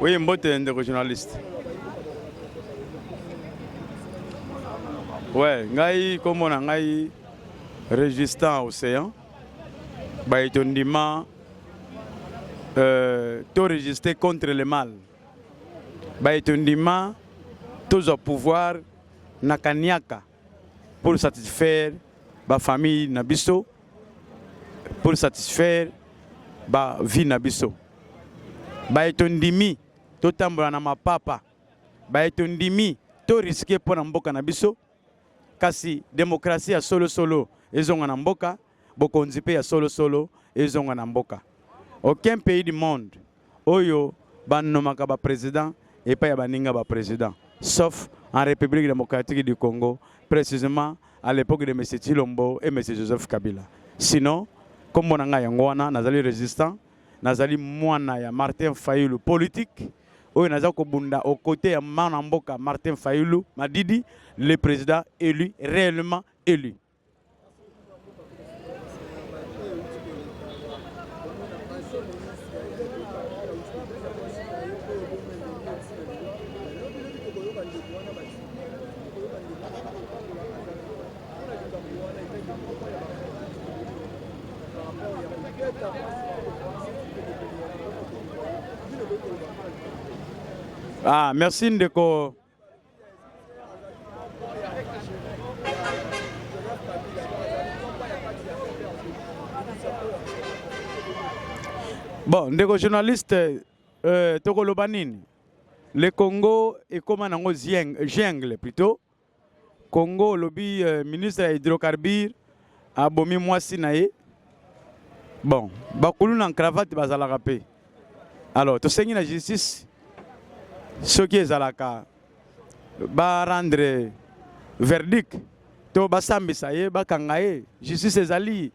Oui, mbote ndeko journaliste. Ouais, ngai comme on a ngai résistant océan. Ba itondima to résister contre le mal. Ba itondima tous au pouvoir nakaniaka pour satisfaire ba famille nabiso, pour satisfaire ba vie nabiso. Ba itondimi to tambola na mapapa. Ba itondimi to risquer pour mboka nabiso. Kasi démocratie ya solo solo ezonga na mboka, bokonzi pe ya solo solo ezonga na mboka. Aucun pays du monde oyo banomaka ba président et pas ya baninga ba président, sauf en République démocratique du Congo, précisément à l'époque de M. Tshilombo et M. Joseph Kabila. Sinon, comme on a yangwana nazali résistant, nazali mwana ya Martin Fayulu politique. Oyo naza ko bunda au côté ya Manamboka Martin Fayulu Madidi, le président élu, réellement élu. Ah, merci Ndeko. Bon, Ndeko journaliste, Toko Lobanini. Le Congo est comme un jungle plutôt. Congo, lobby ministre de l'hydrocarbure, a bomi mwasi nae. Bon, bakulu na cravate bazala rapé. Alors, to sengi la justice. Ce qui est à la cas, va rendre verdict. To basambi saye, ba kangaye, justice est ali.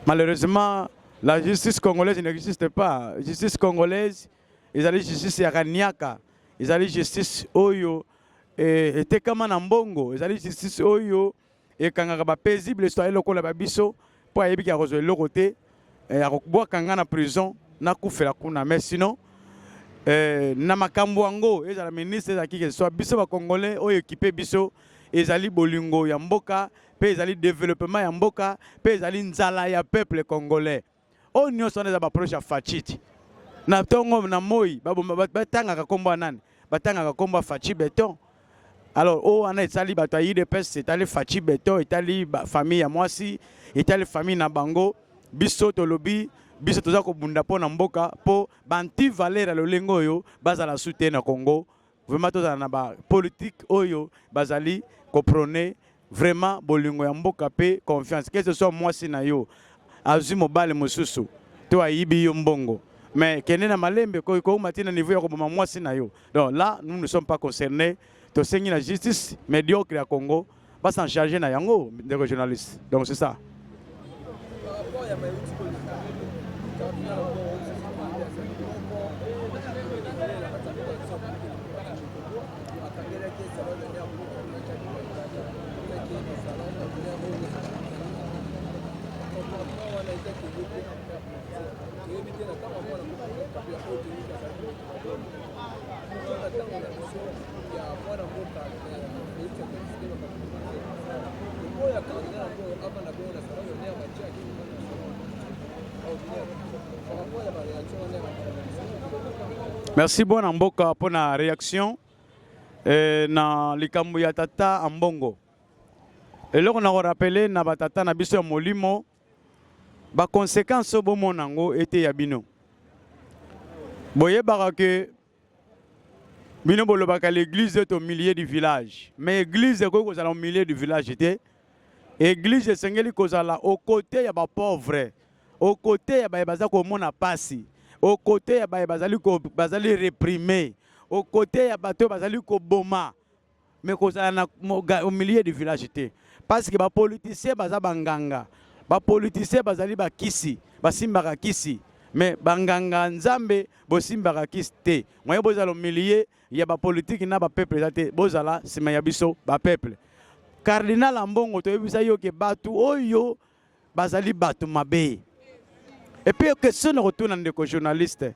Malheureusement, la justice congolaise n'existe pas. La justice congolaise, ils allaient justice yakaniaka, ils allaient justice oyo, et tekama nambongo, ils allaient justice oyo, et kangaka ba paisible, soit lokola babiso, pour ayebi ki a rejoindre le côté, et a boire kanga na prison, na koufela kuna, mais sinon. Na makambo yango ezala ministre ezaki ke soit biso ba congolais oyo équipé biso ezali bolingo ya mboka pe ezali développement ya mboka pe ezali nzala ya peuple congolais o nyonso na ba proche ya Fachiti na tongo na moi batanga ka kombo nani batanga ka kombo Fachi Beton. Alors o ana etali bato yi de pes etali Fachi Beton etali famille ya mwasi etali famille na bango biso to lobi biso toza ko bunda po na mboka po banti valeur le lengo yo bazala soutien na Congo vraiment toza na ba politique oyo bazali ko prôner vraiment bolingo ya mboka pe confiance que ce soit moi si na yo azu mobile mosusu to ayibi yo mbongo mais kene na malembe ko matina niveau ya ko boma moi si na yo. Donc là nous ne sommes pas concernés to sengi la justice médiocre ya Congo va s'en charger na yango des journalistes. Donc c'est ça. Merci bon Mboka pour la réaction na likambo ya tata Ambongo. Et là on a rappelé na batata na biso molimo ba conséquences bo monango était yabino. Boye barake bino bolobaka l'église est au milieu du village. Mais l'église est au milieu du village était église esengeli kozala au côté ya ba pauvre, au côté ya ba baza ko mona pasi. Au côté ya bazali réprimé, au côté ya bato bazali ko boma, mais au milieu du village parce que ba politiciens baza banganga, ba politiciens bazali ba kisi, ba simbaka kisi, mais banganga nzambe bo simbaka kisi te. Moye bozala au milieu ya ba politique na ba peuple zate, bozala sima ya biso ba peuple. Cardinal Ambongo to yebisa yo ke batu oyo bazali batu mabe. Et puis, question de retour dans les journalistes.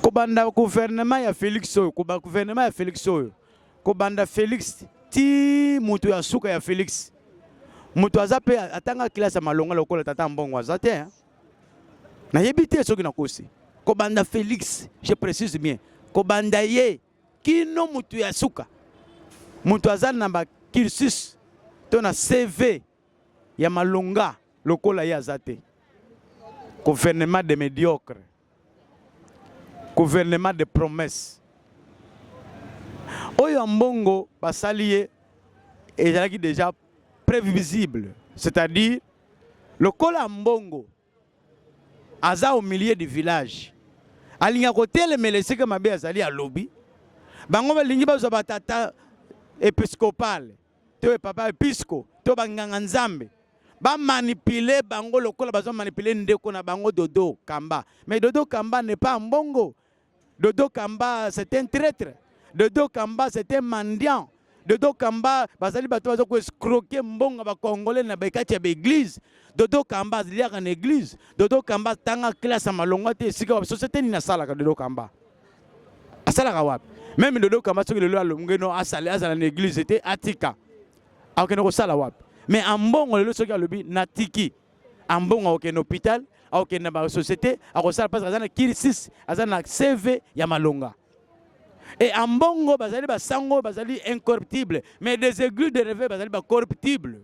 Kobanda gouvernement ya Félix oyo, gouvernement ya Félix oyo. Kobanda Félix ti mutu ya suka ya Félix. Mutu azape atanga kilasa malonga lokola tata mbongo azate. Na yebite soki na kosi. Kobanda Félix, je précise bien. Kobanda ye kino mutu ya suka. Mutu azali na ba cursus to na CV ya malonga lokola ya azate. Gouvernement de médiocre. Gouvernement de promesses. Oyo mbongo basalié ezalaki déjà prévisible, c'est-à-dire le kola mbongo aza au milieu du village. Alinga kotel melesika mabe azali a lobby. Bango balingi bazo batata épiscopal, to papa episco, to banganga nzambe. Ba manipuler bango lokola bazo manipuler ndeko na bango Dodo Kamba. Mais Dodo Kamba n'est pas mbongo. Dodo Kamba c'est un traître. Dodo Kamba c'est un mendiant. Dodo Kamba bazali bato bazo ko escroquer mbongo ba congolais na bekati ya église. Dodo Kamba azali en église. Dodo Kamba tanga classe malonga te sika société ni na sala ka Dodo Kamba. Asala ka wapi? Même Dodo Kamba soki lelo alongeno asala na église était atika. Akeno ko sala wapi? Mais en mbongo lelo soki alobi natiki. En mbongo okeno hôpital, okeno ba société, akosala parce azana kirisis, azana CV ya malonga. Et en bongo, bazali basango, bazali incorruptible. Mais des églises de réveil, bazali corruptible.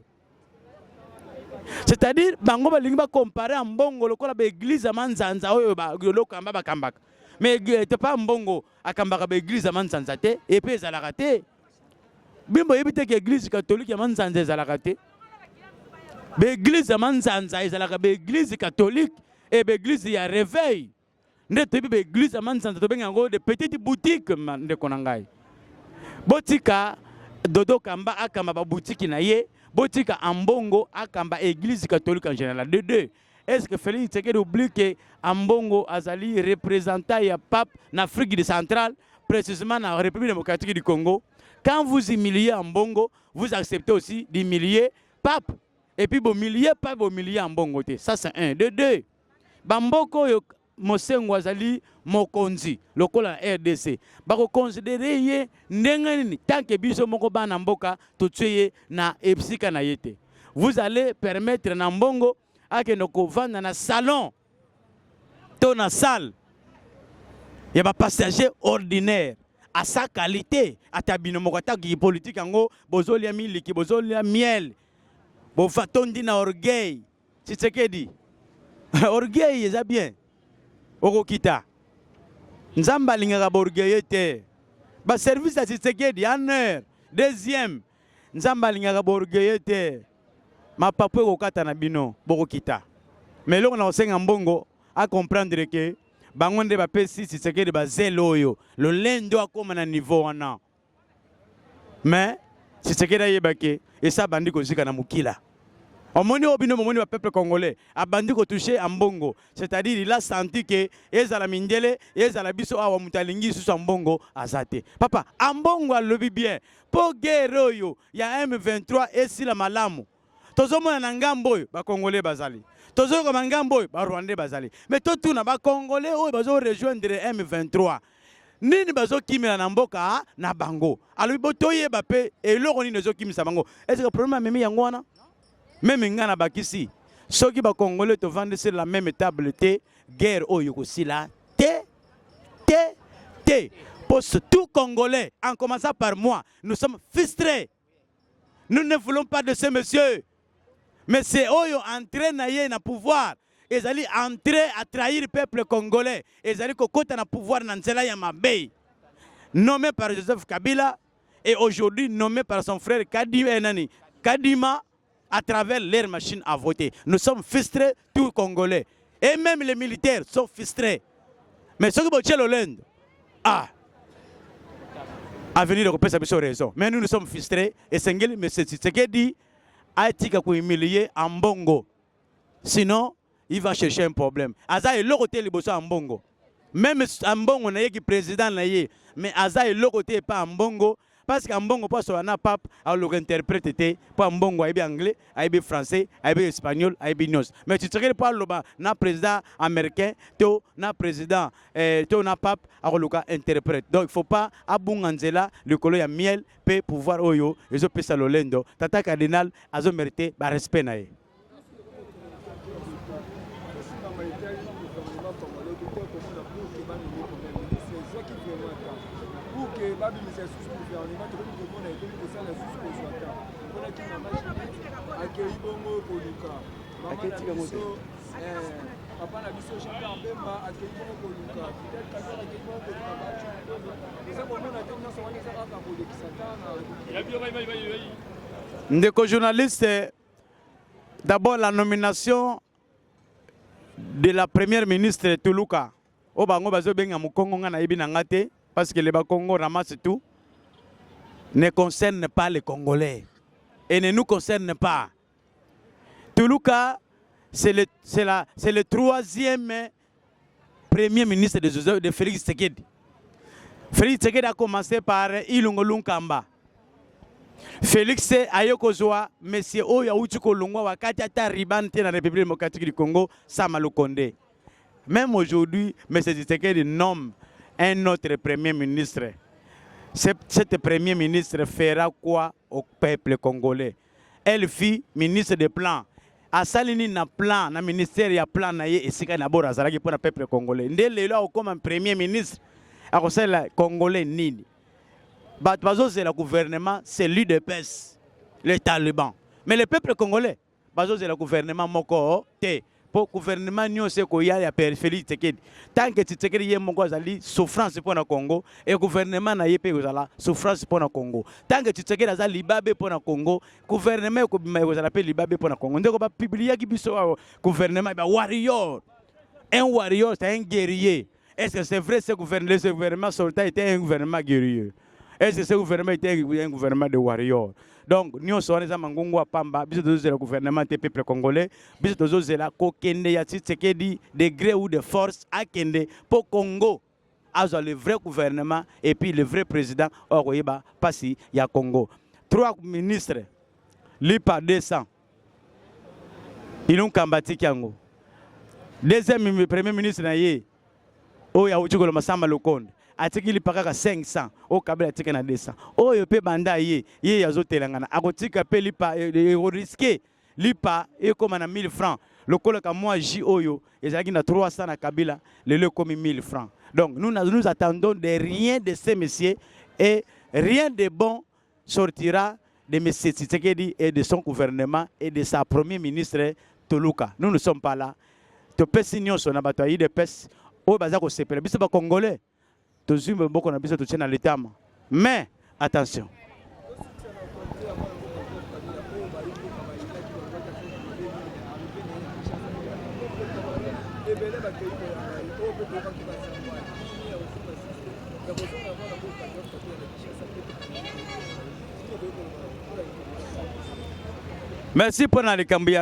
C'est-à-dire, bango balingi ba comparer en bongo, lokola ba église amanzanza oyo ba lokamba ba kambaka. Mais te pas en bongo, akambaka ba église amanzanza te, et puis ezalaka te. Bimbo yebite ke église catholique amanzanza ezalaka te. Ba église amanzanza ezalaka ba église catholique et ba église ya réveil. Ndete bibe église amanzanza to benga de petites boutiques ndeko na ngai. Botika Dodo Kamba akamba ba boutique na ye, botika ambongo akamba église catholique en général. De deux. Est-ce que Félix Tshisekedi oublie que ambongo azali représentant ya pape en Afrique centrale, précisément en République démocratique du Congo. Quand vous humiliez ambongo, vous acceptez aussi d'humilier pape. Et puis vous humiliez pape, vous humiliez ambongo. Ça c'est un. De deux. Bamboko yo Mosengo azali mokonzi lokola RDC bako considérer ye ndenge nini tant que biso moko bana mboka tutseye na epsika na yete. Vous allez permettre na mbongo akeno ko vanda na salon to na salle ya ba passager ordinaire à sa qualité atabino moko taki politique ngo bozolia miliki bozolia miel bo fatondi na orgueil Tshisekedi orgueil eza bien. Okokita nzamba lingaka borgueil te ba service à Tshisekedi en heure. Deuxième nzamba lingaka borgueil te ma papa okokata na bino bokokita. Mais loko na osenga mbongo a comprendre que bango nde ba pesi Tshisekedi ba zelo oyo le lendo akoma na niveau wana. Mais Tshisekedi ayebake et ça bandi kozika na mukila. Omoni obino momoni wa peuple congolais abandi ko toucher ambongo, c'est-à-dire il a senti que ezala mindele ezala biso awa mutalingi susu ambongo azate. Papa ambongo alobi bien po guerre yo ya M23 esila malamu. Tozomona na ngambo oyo ba congolais bazali. Tozoko ba ngambo oyo ba rwandais bazali. Mais totuna ba congolais oyo bazo rejoindre M23. Nini bazo kimela na mboka na bango. Alobi botoye ba pe eloko nini zo kimisa bango. Est-ce que problème memi yango wana? Même ngana bakisi soki ba congolais to vendre sur la même table te guerre oyo kosila te pour tout congolais en commençant par moi nous sommes frustrés. Nous ne voulons pas de ce monsieur. Mais c'est oyo entré na ye na pouvoir ezali entré à trahir le peuple congolais ezali kokota na pouvoir na nzela ya mabe nommé par Joseph Kabila et aujourd'hui nommé par son frère Kadima à travers leur machine à voter. Nous sommes frustrés, tous Congolais. Et même les militaires sont frustrés. Mais ce que vous avez à venir de couper sa raison. Mais nous sommes frustrés. Et c'est ce qu'il dit, Aïtika pour humilier en bongo. Sinon, il va chercher un problème. Aza est le côté liboso en bongo. Même en bongo, on a qui président, mais Aza est le côté pas en bongo. parce qu'en bongo pas sur un pape à l'interpréter pas en bongo aibe anglais aibe français aibe espagnol aibe nos mais tu te pas le na président américain to na président to na pape à interprète donc il faut pas abunganzela le colo ya miel peut pouvoir oyo ezo pesa lolendo tata cardinal azo mérité ba respect na ye. Ndeko journaliste, d'abord la nomination de la première ministre Tuluka. O bango bazo benga mukongo nga na yebi na ngate parce que les Congo ramassent tout. Ne concerne pas les Congolais et ne nous concerne pas. Tuluka, c'est le troisième premier ministre de Félix Tshisekedi. Félix Tshisekedi a commencé par Ilungo Lunkamba. Félix Ayokozwa, monsieur Oya Uchuko Lungwa, wakati ata ribante na République démocratique du Congo, Sama Lukonde. Même aujourd'hui, M. Tshisekedi nomme un autre premier ministre. Cet premier ministre fera quoi au peuple congolais? Elle fit ministre des plans. A salini na plan, na ministère ya plan na ye esika na bora zalaki pour le peuple congolais. Ndele là comme un premier ministre, a conseil la congolais nini. Bazo c'est le gouvernement, c'est l'UDPS, les talibans. Mais le peuple congolais, bazo c'est le gouvernement moko te. Pour le gouvernement nous c'est qu'il y a Félix Tshisekedi. Tant que Tshisekedi y moko zali souffrance pour le Congo et le gouvernement na yé pe zala souffrance pour le Congo. Tant que Tshisekedi azali libabe pour le Congo, gouvernement ko bima zala pe libabe pour le Congo. Ndeko ba publier ki biso gouvernement ba warrior. Un warrior c'est un guerrier. Est-ce que c'est vrai ce gouvernement sortant était un gouvernement guerrier? Est-ce que ce gouvernement était un gouvernement de warriors? Donc, nous sommes les Amangongo à Pamba, nous sommes le gouvernement des peuples congolais, nous sommes la Kokende Yatsitsekedi, degré ou de force à Kende pour Congo. Alors, le vrai gouvernement et puis le vrai président, Oroyeba, Passi, ya Congo. 3 ministres, l'IPA 200, ils ont combattu Kiango. Deuxième premier ministre, Oya Uchukolo Masamba Lukonde. Atiki li pakaka 500 o kabila atiki na 200 o yo pe banda ye yazotelangana akotika pe lipa risqué lipa e koma na 1000 francs lokolo ka moi J oyo ezalaki na 300 na kabila lelo komi 1000 francs. Donc nous attendons de rien de ces messieurs et rien de bon sortira de M. Tshisekedi et de son gouvernement et de sa premier ministre Tuluka. Nous ne sommes pas là. To pesi nyonso na bato yi de pes o bazako sepela biso ba congolais. Mais attention. Merci pour la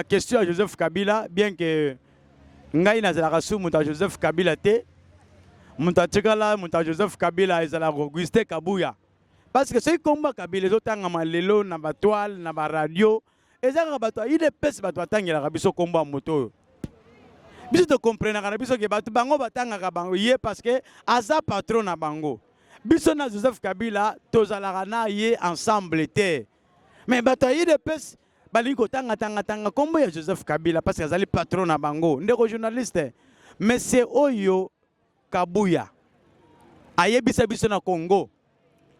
question à Joseph Kabila, bien que ngai nazala sumu ta Joseph Kabila te. Muntatikala, Joseph Kabila ezala Auguste Kabuya. Parce que c'est combat Kabila ezotanga malelo na batoile na ba radio ezaka bato ile pesi bato atangela biso combat moto. Biso to comprendre kana biso ke bato bango batanga ka bango ye parce que aza patron na bango. Biso na Joseph Kabila tozala na ye ensemble te. Mais bato ile pesi baliko tanga combat ya Joseph Kabila parce que azali patron na bango. Ndeko journaliste. Mais c'est oyo Kabuya ayebisa biso na Congo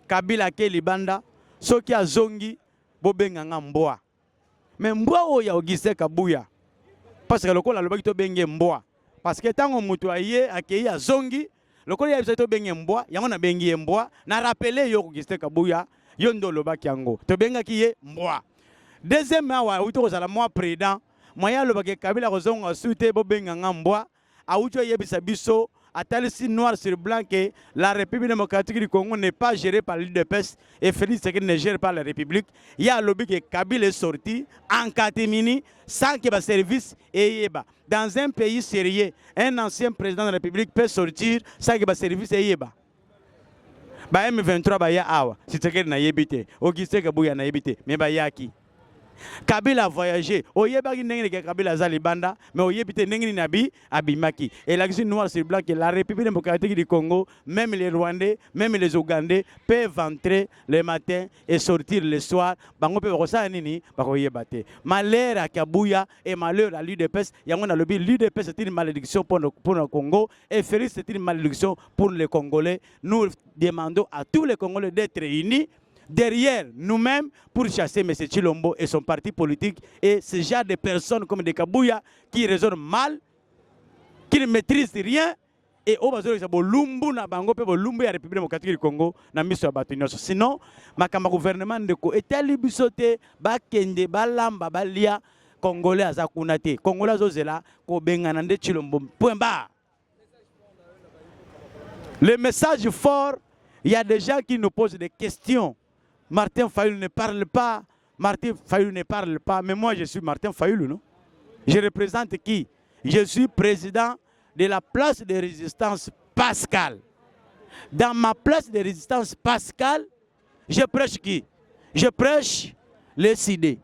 Kabila ke libanda soki azongi bobenga nga mbwa mais mbwa oyo Auguste Kabuya parce que lokola lobaki to benge mbwa parce que tango mutu aye akei azongi lokola ya biso to benge mbwa yango na bengi mbwa na rappeler yo Auguste Kabuya yo ndo lobaki yango to benga ki ye mbwa. Deuxième awa uto kozala moi président moya lobaki Kabila kozonga sute bobenga nga mbwa auto yebisa biso Atalisi noir sur blanc que la République démocratique du Congo n'est pas gérée par l'UDPS et Félix Tshisekedi ne gère pas la République. Il y a un lobby que Kabila est sorti en catimini sans qu'il y ait service et dans un pays sérieux, un ancien président de la République peut sortir sans qu'il y ait service et ba M23 ba ya awa Tshisekedi na yebite Augustin Kabuya na yebite mais ba yaki Kabila a voyagé. Oyebaki ndenge ke Kabila za libanda, mais oyebite ndenge ni nabi abimaki. Et la question noire sur blanc que la République démocratique du Congo, même les Rwandais, même les Ougandais peuvent entrer le matin et sortir le soir. Bango pe rosa nini bakoyebate. Malheur à Kabuya et malheur à l'UDPS. Yango na lobi l'UDPS c'est une malédiction pour le Congo et Félix c'est une malédiction pour les Congolais. Nous demandons à tous les Congolais d'être unis derrière nous-mêmes pour chasser M. Tshilombo et son parti politique et ce genre de personnes comme des Kabuya qui raisonnent mal, qui ne maîtrisent rien et au besoin de Bolumbu na bango pe Bolumbu ya République démocratique du Congo na miso ya bato nyonso. Sinon makamba gouvernement ndeko etali bisote ba kende ba lamba ba lia Congolais aza kuna te. Congolais azozela ko bengana nde Tshilombo. Point barre. Le message fort, il y a des gens qui nous posent des questions. Martin Fayulu ne parle pas. Martin Fayulu ne parle pas. Mais moi, je suis Martin Fayulu, non? Je représente qui? Je suis président de la place de résistance Pascal. Dans ma place de résistance Pascal, je prêche qui? Je prêche le CID.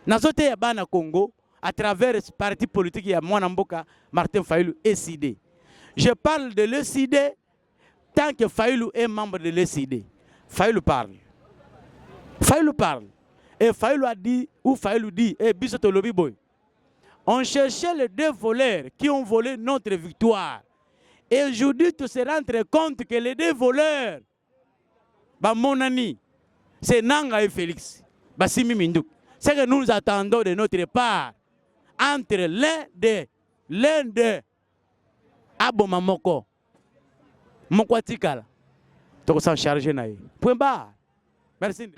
Nazote Yabana Congo, à travers ce parti politique, il y a Mwanamboka, Martin Fayulu et CID. Je parle de l'ECD tant que Fayulu est membre de l'ECD. Fayulu parle. Fayulu parle. Et Fayulu a dit, ou Fayulu dit, et Bissoto Lobi Boy, on cherchait les deux voleurs qui ont volé notre victoire. Et aujourd'hui, tu te rends compte que les deux voleurs, bah mon ami, c'est Nanga et Félix. Bah Simi Mindouk. C'est que nous attendons de notre part entre l'un d'eux, Aboma Moko, Mokwatikala, tu s'en charger. Point barre. Merci.